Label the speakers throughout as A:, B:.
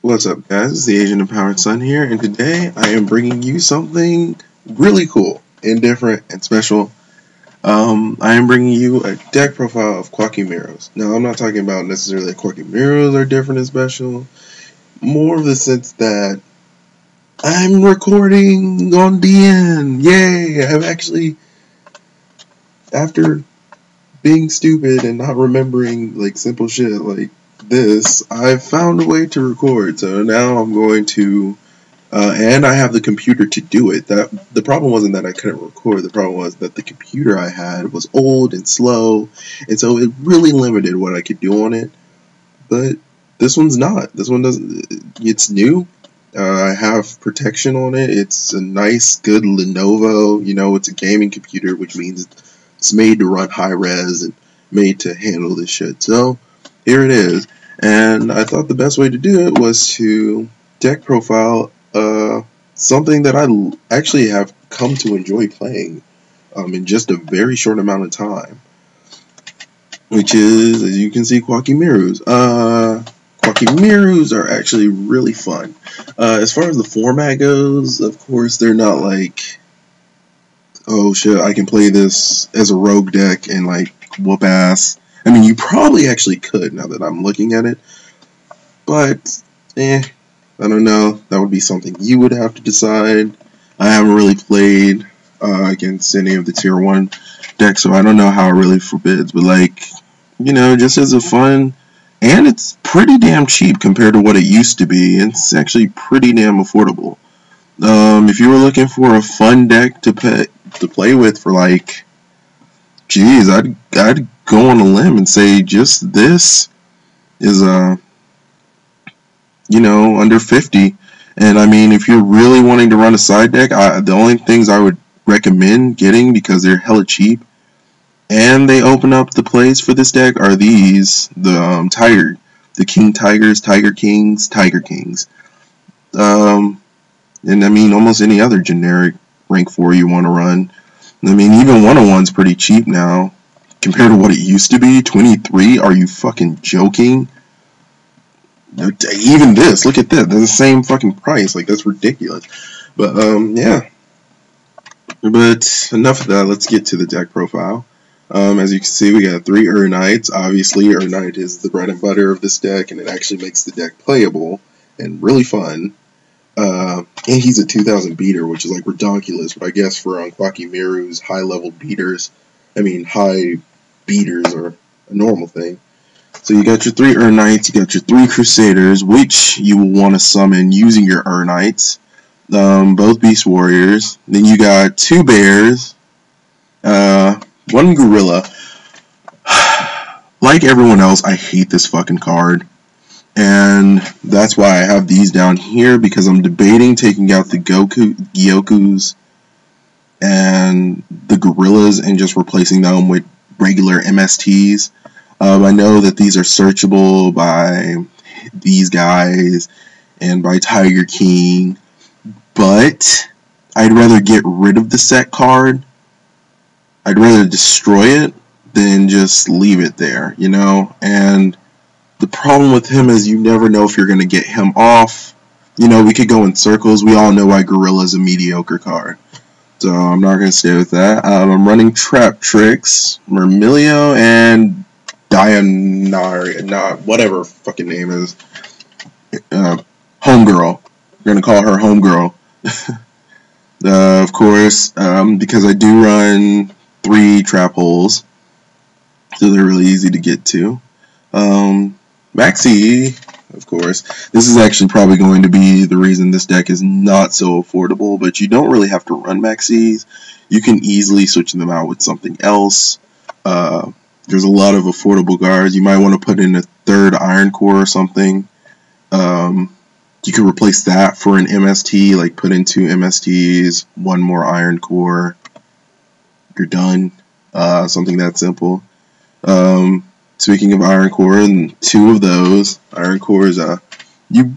A: What's up, guys? It's the Asian Empowered Son here, and today I am bringing you something really cool and different and special. I am bringing you a deck profile of Koa'ki Meirus. Now, I'm not talking about necessarily that Koa'ki Meirus are different and special, more of the sense that I'm recording on DN. Yay! I've actually, after being stupid and not remembering like simple shit like this, I've found a way to record. So now I'm going to, and I have the computer to do it. The problem wasn't that I couldn't record. The problem was that the computer I had was old and slow, and so it really limited what I could do on it. But this one's not. This one doesn't. It's new. I have protection on it. It's a nice, good Lenovo. You know, it's a gaming computer, which means it's made to run high res and made to handle this shit. So here it is, and I thought the best way to do it was to deck profile something that I actually have come to enjoy playing in just a very short amount of time, which is, as you can see, Koa'ki Meirus. Koa'ki Meirus are actually really fun. As far as the format goes, of course, they're not like, oh shit, I can play this as a rogue deck and like whoop ass. I mean, you probably actually could now that I'm looking at it, but I don't know. That would be something you would have to decide. I haven't really played against any of the tier 1 decks, so I don't know how it really forbids, but like, you know, just as a fun, and it's pretty damn cheap compared to what it used to be. It's actually pretty damn affordable. If you were looking for a fun deck to play with for like, geez, I'd go on a limb and say just this is you know, under 50. And I mean, if you're really wanting to run a side deck, the only things I would recommend getting, because they're hella cheap and they open up the plays for this deck, are these, the King Tigers, Tiger Kings, Tiger Kings. And I mean, almost any other generic rank 4 you want to run. I mean, even 101's pretty cheap now compared to what it used to be. 23? Are you fucking joking? Even this, look at that. They're the same fucking price. Like, that's ridiculous. But, yeah. But enough of that. Let's get to the deck profile. As you can see, we got 3 Knights. Obviously, Knight is the bread and butter of this deck, and it actually makes the deck playable and really fun. And he's a 2000 beater, which is like redonkulous, but I guess for Koa'ki Meirus, high-level beaters, high beaters are a normal thing. So you got your 3 Knights, you got your 3 Crusaders, which you will want to summon using your Knights, both Beast Warriors. Then you got 2 Bears, 1 Gorilla. Like everyone else, I hate this fucking card. And that's why I have these down here, because I'm debating taking out the Gyokus and the Gorillas and just replacing them with regular MSTs. I know that these are searchable by these guys and by Tiger King, but I'd rather get rid of the set card. I'd rather destroy it than just leave it there, you know? And the problem with him is you never know if you're going to get him off. You know, we could go in circles. We all know why Gorilla is a mediocre card. So I'm not going to stay with that. I'm running Trap Tricks, Mermilio, and Dianari, whatever her fucking name is. Homegirl. We're going to call her Homegirl. Of course, because I do run 3 trap holes, so they're really easy to get to. Maxi, of course. This is actually probably going to be the reason this deck is not so affordable, but you don't really have to run Maxis. You can easily switch them out with something else. There's a lot of affordable guards. You might want to put in a 3rd Iron Core or something. You could replace that for an MST, like put in 2 MSTs, 1 more Iron Core. You're done. Something that simple. Speaking of Iron Core, and 2 of those Iron Cores, you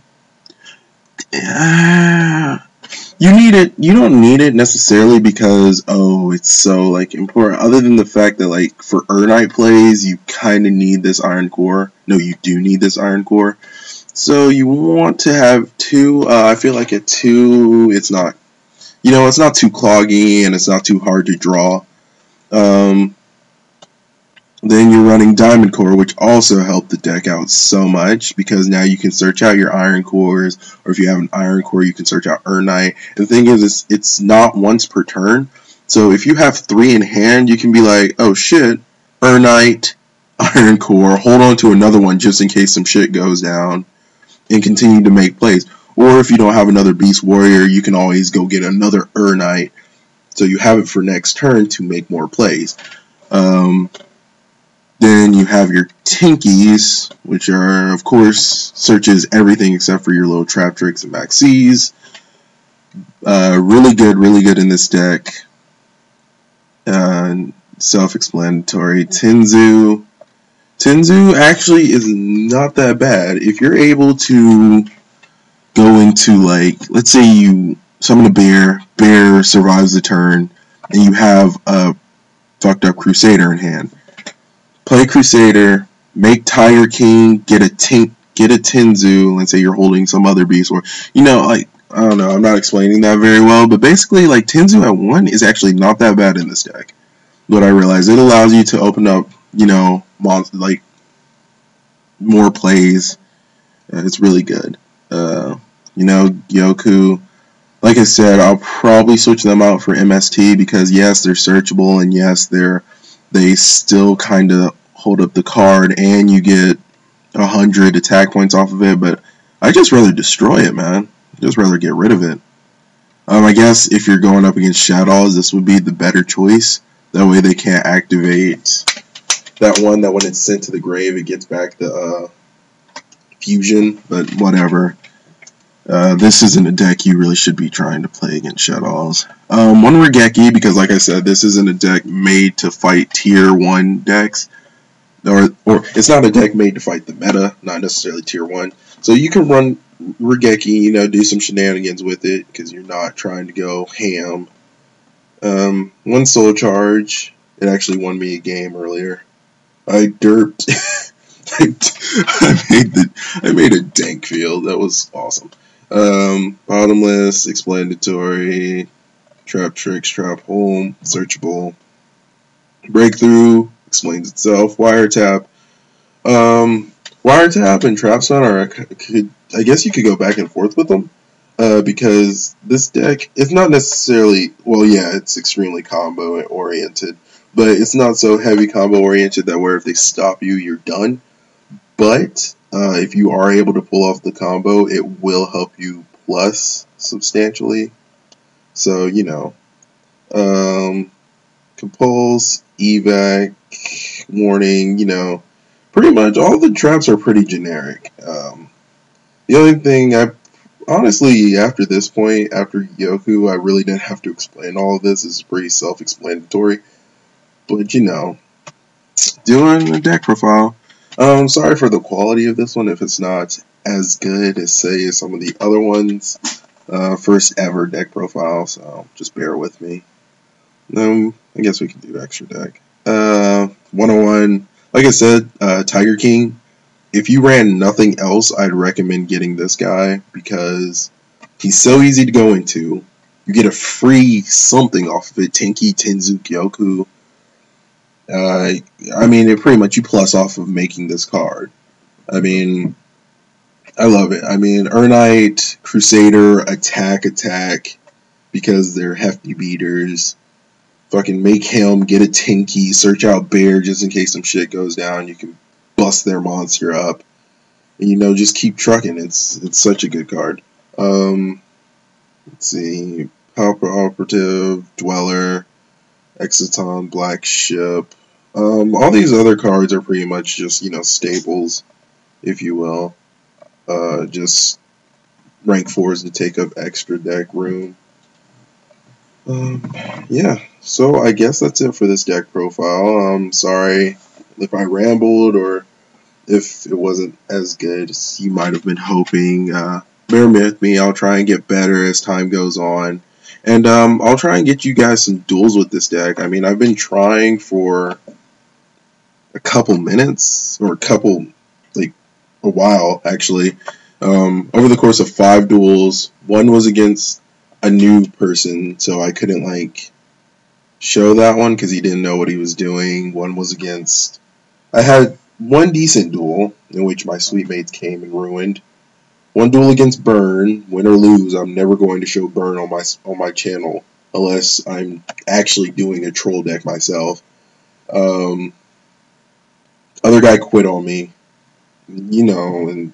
A: need it. You don't need it necessarily because, oh, it's so like important. Other than the fact that like for Knight plays, you kind of need this Iron Core. No, you do need this Iron Core. So you want to have two. I feel like at two, it's not. It's not too cloggy and it's not too hard to draw. Um, then you're running Diamond Core, which also helped the deck out so much because now you can search out your Iron Cores, or if you have an Iron Core, you can search out Urnite. And the thing is, it's not once per turn. So if you have 3 in hand, you can be like, oh shit, Urnite, Iron Core, hold on to another one just in case some shit goes down, and continue to make plays. Or if you don't have another Beast Warrior, you can always go get another Urnite, so you have it for next turn to make more plays. Then you have your Tinkies, which are, of course, searches everything except for your little Trap Tricks and Maxis. Really good in this deck. Self-explanatory. Tenzu actually is not that bad. If you're able to go into, like, let's say you summon a bear survives the turn, and you have a fucked up Crusader in hand. Play Crusader, make Tiger King, get a Tenzu, and say you're holding some other beast, or, like, I don't know, I'm not explaining that very well, but basically, like, Tenzu at 1 is actually not that bad in this deck. What I realized, it allows you to open up, like, more plays. It's really good. Goku, like I said, I'll probably switch them out for MST because, yes, they're searchable, and yes, they still kind of hold up the card, and you get 100 attack points off of it, but I just rather destroy it, man. Just rather get rid of it. I guess if you're going up against Shadows, this would be the better choice. That way they can't activate that one that when it's sent to the grave, it gets back the fusion, but whatever. This isn't a deck you really should be trying to play against Shadows. One Regeki, because like I said, this isn't a deck made to fight tier 1 decks. Or it's not a deck made to fight the meta, not necessarily tier 1. So you can run Regeki, do some shenanigans with it, because you're not trying to go ham. 1 Soul Charge, it actually won me a game earlier. I derped. I made a dank field. That was awesome. Bottomless, explanatory, Trap Tricks, Trap Home, searchable. Breakthrough, explains itself. Wiretap. Wiretap and Trap Stun I guess you could go back and forth with them. Because this deck is not necessarily, well, yeah, it's extremely combo oriented, but it's not so heavy combo oriented that where if they stop you, you're done. But if you are able to pull off the combo, it will help you plus substantially. So, compulse, evac, warning, pretty much all the traps are pretty generic. The only thing honestly, after this point, after Yoku, I really didn't have to explain all of this. It's pretty self-explanatory. But, doing a deck profile. Sorry for the quality of this one if it's not as good as, say, some of the other ones. First ever deck profile, so just bear with me. I guess we can do extra deck. 101, like I said, Tiger King. If you ran nothing else, I'd recommend getting this guy because he's so easy to go into. You get a free something off of it. Tenki, Tenzu, Gyoku. It pretty much you plus off of making this card. I love it. Urnite, Crusader, attack, because they're hefty beaters. Fucking make him, get a Tenki, search out Bear just in case some shit goes down. You can bust their monster up. And, just keep trucking. It's such a good card. Let's see. Pauper Operative, Dweller, Exiton, Black Ship. All these other cards are pretty much just, staples, if you will. Just rank 4s to take up extra deck room. Yeah, so I guess that's it for this deck profile. Sorry if I rambled or if it wasn't as good as you might have been hoping. Bear with me, I'll try and get better as time goes on. And I'll try and get you guys some duels with this deck. I've been trying for a couple minutes, or a while actually, Over the course of 5 duels, one was against a new person, so I couldn't like show that one because he didn't know what he was doing. One was against. I had one decent duel in which my sweet mates came and ruined. One duel against Burn, win or lose. I'm never going to show Burn on my channel unless I'm actually doing a troll deck myself. Other guy quit on me, and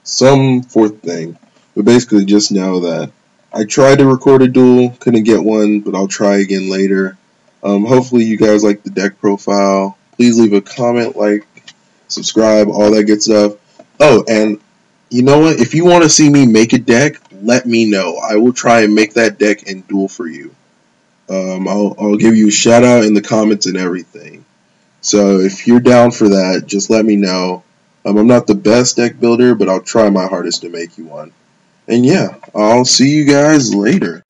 A: some fourth thing. But basically, just know that I tried to record a duel, couldn't get one, but I'll try again later. Hopefully, you guys like the deck profile. Please leave a comment, like, subscribe, all that good stuff. Oh, and you know what? If you want to see me make a deck, let me know. I will try and make that deck and duel for you. I'll give you a shout out in the comments and everything. So if you're down for that, just let me know. I'm not the best deck builder, but I'll try my hardest to make you one. And yeah, I'll see you guys later.